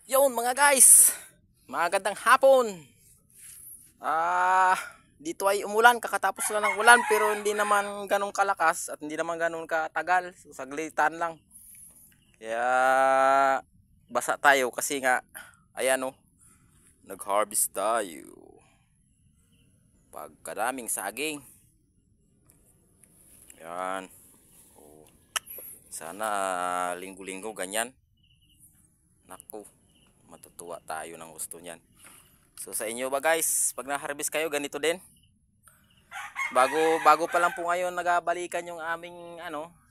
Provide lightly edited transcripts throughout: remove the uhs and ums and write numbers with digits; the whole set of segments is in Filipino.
Yun mga guys, magandang hapon. Dito ay umulan, kakatapos lang ng ulan pero hindi naman ganun kalakas at hindi naman ganun katagal. So, saglitan lang. Kaya basa tayo kasi nga ayan oh, nag-harvest tayo. Pagkaraming saging. Yan. Oh, sana linggo-linggo ganyan. Naku, matutuwa tayo ng gusto niyan. So sa inyo ba guys, pag na-harvest kayo ganito din? Bago pa lang po ngayon nagabalikan yung aming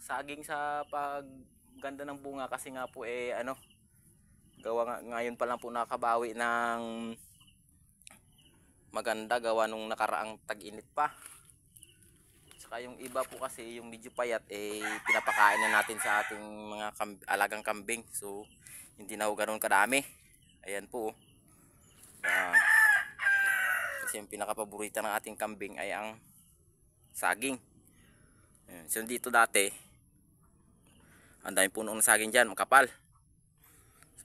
saging sa pagganda ng bunga kasi nga po ngayon pa lang po nakabawi ng maganda gawa nung nakaraang tag-init pa. Saka yung iba po kasi yung medyo payat pinapakain na natin sa ating mga alagang kambing. So hindi na ho ganoon kadami. Ayan po. Kasi yung pinakapaborito ng ating kambing ay ang saging. Ayan. So dito dati ang daming puno ng saging dyan, makapal.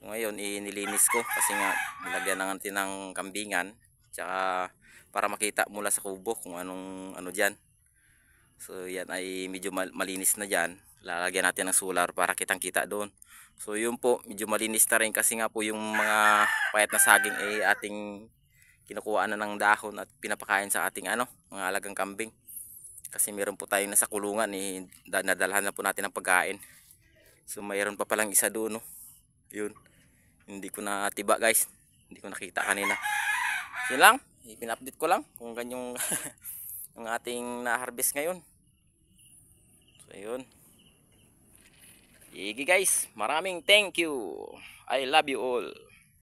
So ngayon nilinis ko kasi nga nilagyan na natin ng kambingan tsaka para makita mula sa kubo kung anong dyan. So yan ay medyo malinis na dyan. Lalagyan natin ng solar para kitang kita doon. So yun po, medyo malinis na rin kasi nga po yung mga payat na saging ay ating kinukuha na ng dahon at pinapakain sa ating mga alagang kambing. Kasi meron po tayong nasa kulungan nadalhan na po natin ng pagkain. So mayroon pa palang isa doon Yun. Hindi ko na tiba guys. Hindi ko nakita kanina. Yun lang. Ipin-update ko lang kung ganyong ang ating na-harvest ngayon. So yun. Sige guys. Maraming thank you. I love you all.